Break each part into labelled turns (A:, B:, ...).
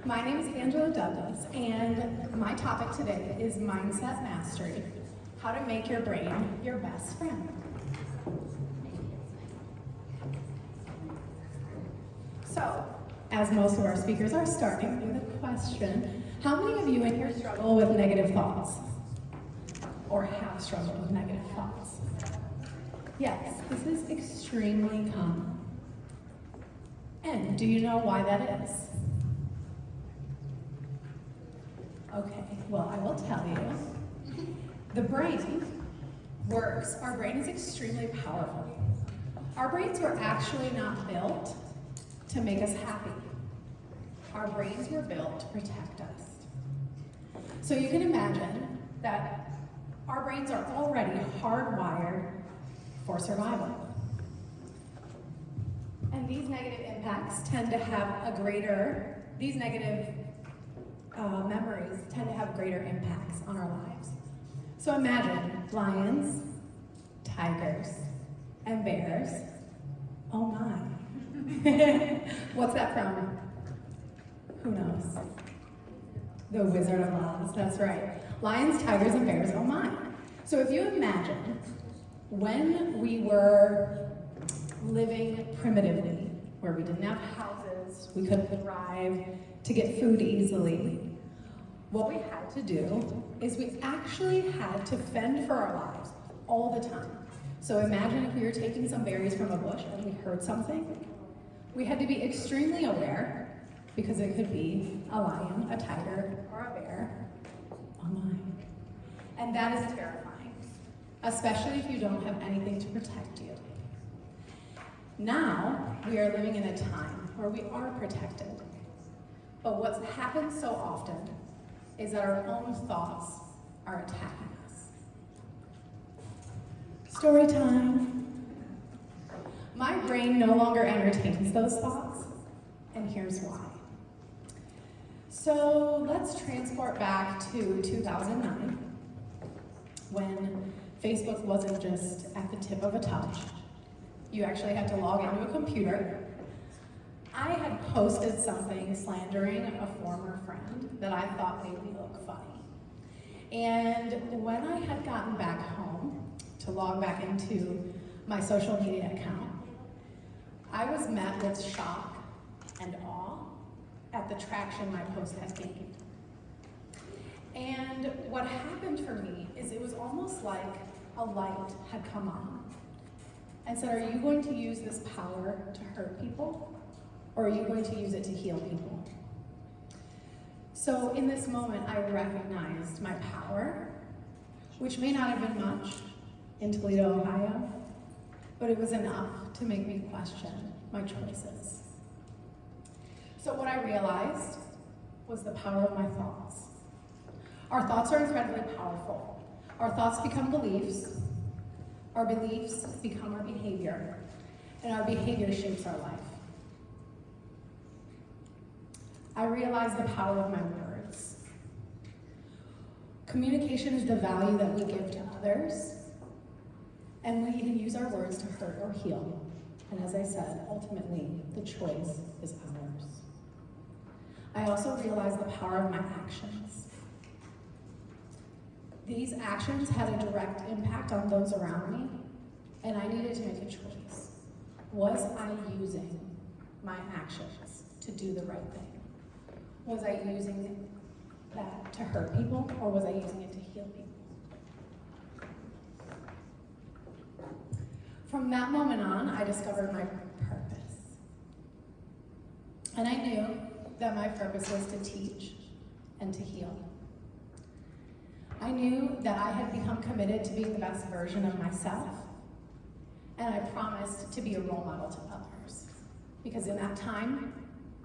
A: My name is Angela Douglas, and my topic today is Mindset Mastery, how to make your brain your best friend. So, as most of our speakers are starting with a question, how many of you in here struggle with negative thoughts? Or have struggled with negative thoughts? Yes, this is extremely common. And do you know why that is? Okay, well, I will tell you. The brain works, our brain is extremely powerful. Our brains were actually not built to make us happy. Our brains were built to protect us. So you can imagine that our brains are already hardwired for survival. And these negative impacts tend to have these negative memories tend to have greater impacts on our lives. So imagine lions, tigers, and bears. Oh my. What's that from? Who knows? The Wizard of Oz, that's right. Lions, tigers, and bears, oh my. So if you imagine when we were living primitively, where we didn't have houses, we couldn't drive to get food easily, what we had to do is we actually had to fend for our lives all the time. So imagine if we were taking some berries from a bush and we heard something. We had to be extremely aware because it could be a lion, a tiger, or a bear. Oh my. And that is terrifying, especially if you don't have anything to protect you. Now, we are living in a time where we are protected. But what's happened so often is that our own thoughts are attacking us. Story time. My brain no longer entertains those thoughts, and here's why. So let's transport back to 2009, when Facebook wasn't just at the tip of a touch. You actually had to log into a computer. I had posted something slandering a former friend that I thought made me look funny. And when I had gotten back home to log back into my social media account, I was met with shock and awe at the traction my post had gained. And what happened for me is it was almost like a light had come on and said, are you going to use this power to hurt people? Or are you going to use it to heal people? So in this moment, I recognized my power, which may not have been much in Toledo, Ohio, but it was enough to make me question my choices. So what I realized was the power of my thoughts. Our thoughts are incredibly powerful. Our thoughts become beliefs, our beliefs become our behavior, and our behavior shapes our life. I realized the power of my words. Communication is the value that we give to others, and we even use our words to hurt or heal. And as I said, ultimately, the choice is ours. I also realized the power of my actions. These actions had a direct impact on those around me, and I needed to make a choice. Was I using my actions to do the right thing? Was I using that to hurt people, or was I using it to heal people? From that moment on, I discovered my purpose. And I knew that my purpose was to teach and to heal. I knew that I had become committed to being the best version of myself, and I promised to be a role model to others. Because in that time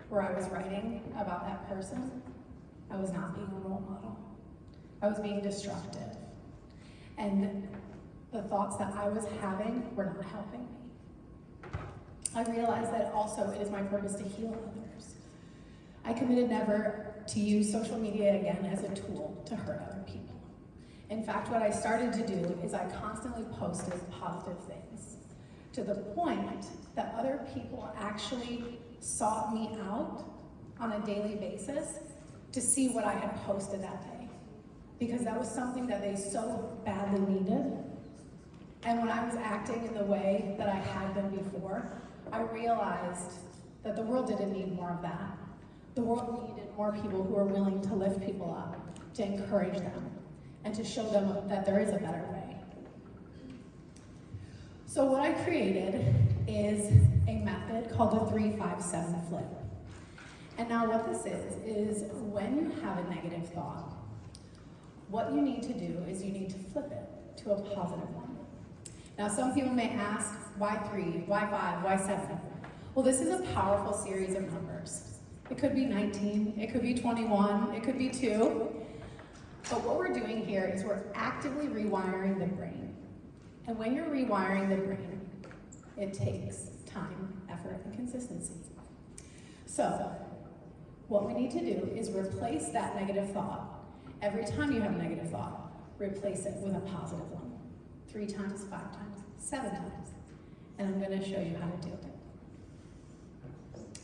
A: where I was writing about that person, I was not being a role model. I was being destructive. And the thoughts that I was having were not helping me. I realized that also it is my purpose to heal others. I committed never to use social media again as a tool to hurt other people. In fact, what I started to do is I constantly posted positive things, to the point that other people actually sought me out on a daily basis to see what I had posted that day, because that was something that they so badly needed. And when I was acting in the way that I had been before, I realized that the world didn't need more of that. The world needed more people who are willing to lift people up, to encourage them, and to show them that there is a better way. So what I created is a method called the 3-5-7 flip. And now what this is when you have a negative thought, what you need to do is you need to flip it to a positive one. Now some people may ask, why 3, why 5, why 7? Well, this is a powerful series of numbers. It could be 19, it could be 21, it could be 2. But what we're doing here is we're actively rewiring the brain. And when you're rewiring the brain, it takes time, effort, and consistency. So, what we need to do is replace that negative thought. Every time you have a negative thought, replace it with a positive one. 3 times, 5 times, 7 times. And I'm going to show you how to do it.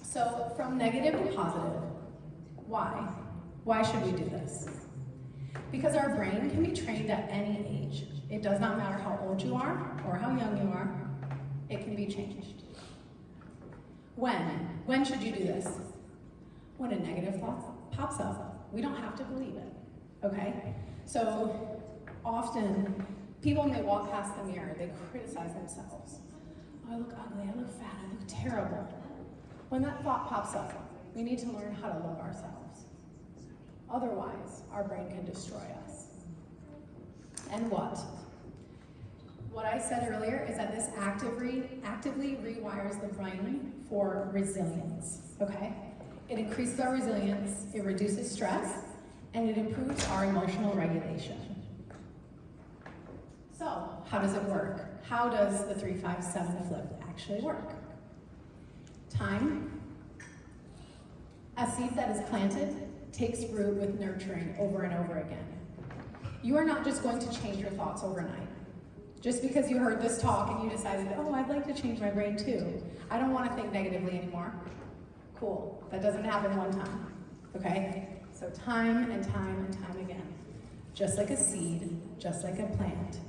A: So, from negative to positive, why? Why should we do this? Because our brain can be trained at any age. It does not matter how old you are or how young you are, it can be changed. When should you do this? When a negative thought pops up. We don't have to believe it, okay? So often, people may walk past the mirror, they criticize themselves. Oh, I look ugly, I look fat, I look terrible. When that thought pops up, we need to learn how to love ourselves. Otherwise, our brain can destroy us. And what? What I said earlier is that this actively rewires the brain for resilience, okay? It increases our resilience, it reduces stress, and it improves our emotional regulation. So, how does it work? How does the 3-5-7 flip actually work? Time. A seed that is planted takes root with nurturing over and over again. You are not just going to change your thoughts overnight. Just because you heard this talk and you decided, oh, I'd like to change my brain too. I don't want to think negatively anymore. Cool, that doesn't happen one time, okay? So time and time and time again. Just like a seed, just like a plant,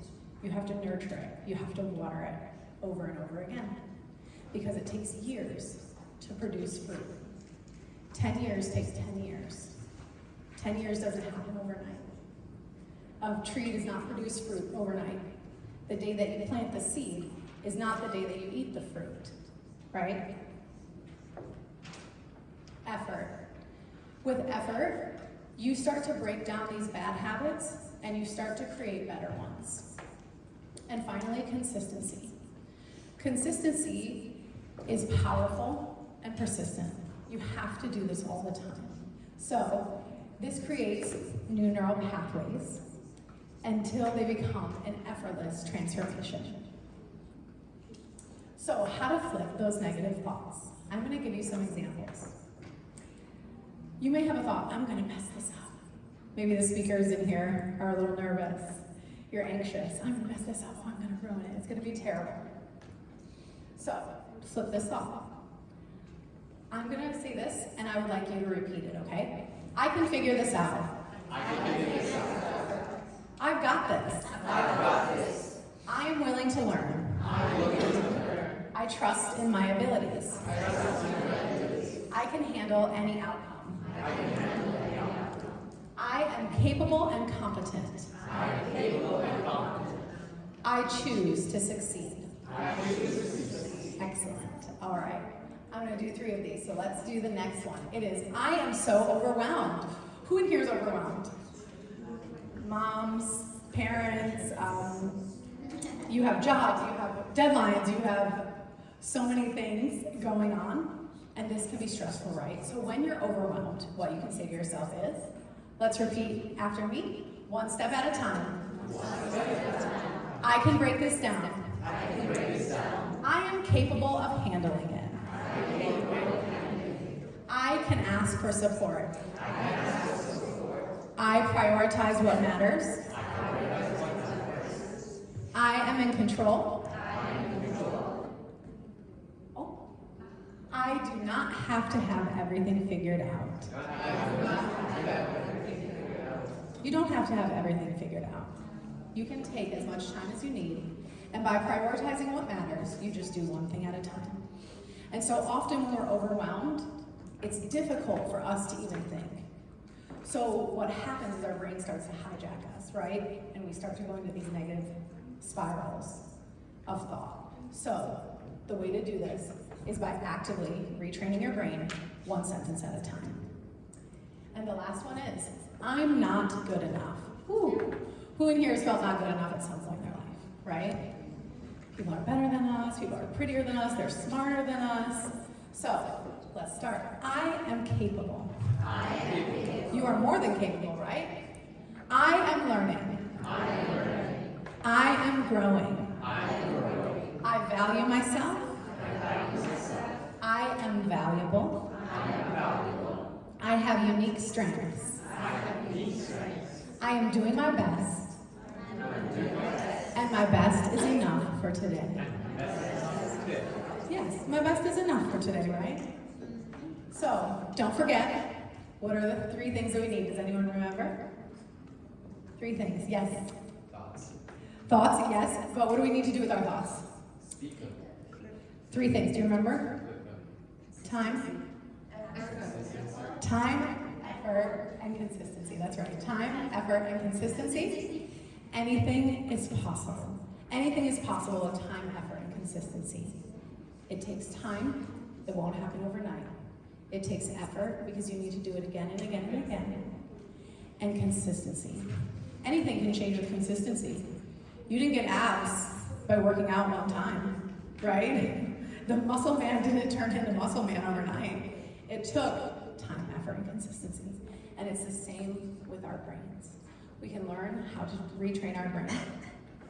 A: you have to nurture it, you have to water it over and over again. Because it takes years to produce fruit. 10 years takes 10 years. 10 years doesn't happen overnight. A tree does not produce fruit overnight. The day that you plant the seed is not the day that you eat the fruit, right? Effort. With effort, you start to break down these bad habits and you start to create better ones. And finally, consistency. Consistency is powerful and persistent. You have to do this all the time. So, this creates new neural pathways until they become an effortless transformation. So, how to flip those negative thoughts? I'm going to give you some examples. You may have a thought, I'm going to mess this up. Maybe the speakers in here are a little nervous. You're anxious. I'm going to mess this up. I'm going to ruin it. It's going to be terrible. So, flip this thought. I'm going to say this, and I would like you to repeat it, okay? I can figure this out. I've got this. I am willing to learn. I trust in my abilities. I can handle any outcome. I am capable and competent. I choose to succeed. Excellent. All right. I'm going to do 3 of these, so let's do the next one. It is, I am so overwhelmed. Who in here is overwhelmed? Moms, parents, you have jobs, you have deadlines, you have so many things going on, and this can be stressful, right? So when you're overwhelmed, what you can say to yourself is, let's repeat after me, 1 step at a time. I can break this down. I am capable of handling it. I can ask for support. I prioritize what matters. I am in control. Oh. I do not have to have everything figured out. You don't have to have everything figured out. You can take as much time as you need, and by prioritizing what matters, you just do one thing at a time. And so often when we're overwhelmed, it's difficult for us to even think. So what happens is our brain starts to hijack us, right? And we start to go into these negative spirals of thought. So the way to do this is by actively retraining your brain one sentence at a time. And the last one is, I'm not good enough. Ooh. Who in here has felt not good enough at some point in their life, right? People are better than us, people are prettier than us, they're smarter than us. So, let's start. I am capable.
B: I am capable.
A: You are more than capable, right? I am learning.
B: I am learning.
A: I am growing.
B: I am growing.
A: I value myself.
B: I value myself.
A: I am valuable.
B: I am valuable.
A: I have unique strengths.
B: I have unique strengths.
A: I am doing my best. And my best is enough for today. Yes, my best is enough for today, right? So, don't forget, what are the 3 things that we need? Does anyone remember? 3 things, yes.
C: Thoughts.
A: Thoughts, yes. But what do we need to do with our thoughts?
C: Speak them.
A: 3 things, do you remember? Time? Time, effort, and consistency. That's right. Time, effort, and consistency. Anything is possible. Anything is possible with time, effort, and consistency. It takes time. It won't happen overnight. It takes effort because you need to do it again and again and again. And consistency. Anything can change with consistency. You didn't get abs by working out one time, right? The muscle man didn't turn into muscle man overnight. It took time, effort, and consistency. And it's the same with our brains. We can learn how to retrain our brain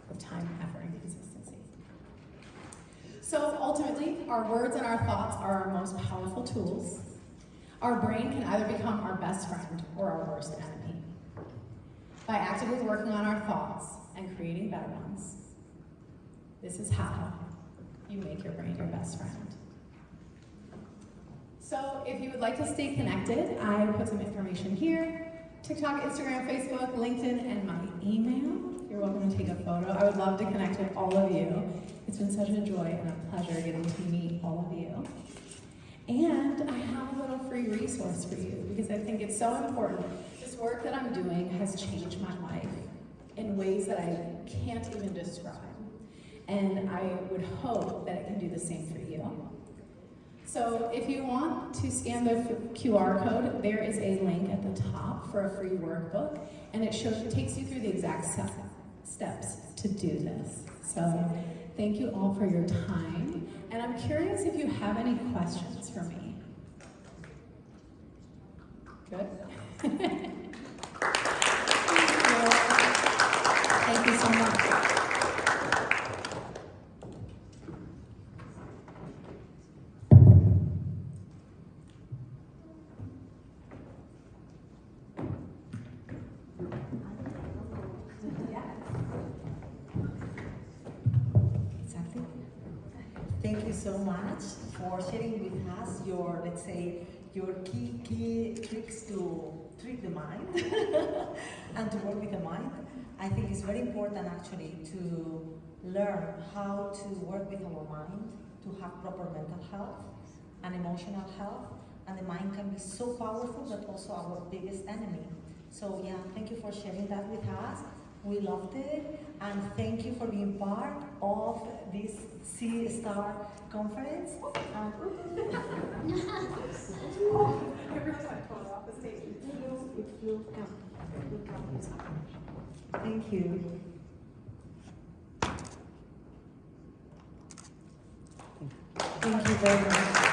A: with time, effort, and consistency. So ultimately, our words and our thoughts are our most powerful tools. Our brain can either become our best friend or our worst enemy. By actively working on our thoughts and creating better ones, this is how you make your brain your best friend. So if you would like to stay connected, I put some information here. TikTok, Instagram, Facebook, LinkedIn, and my email. You're welcome to take a photo. I would love to connect with all of you. It's been such a joy and a pleasure getting to meet all of you. And I have a little free resource for you because I think it's so important. This work that I'm doing has changed my life in ways that I can't even describe. And I would hope that it can do the same for you. So if you want to scan the QR code, there is a link at the top for a free workbook, and it takes you through the exact steps to do this. So thank you all for your time, and I'm curious if you have any questions for me. Good? Thank you so much.
D: Thank you so much for sharing with us your, let's say, your key tricks to trick the mind and to work with the mind. I think it's very important actually to learn how to work with our mind, to have proper mental health and emotional health. And the mind can be so powerful, but also our biggest enemy. So yeah, thank you for sharing that with us. We loved it, and thank you for being part of this C-Star conference. Thank you. Thank you very much.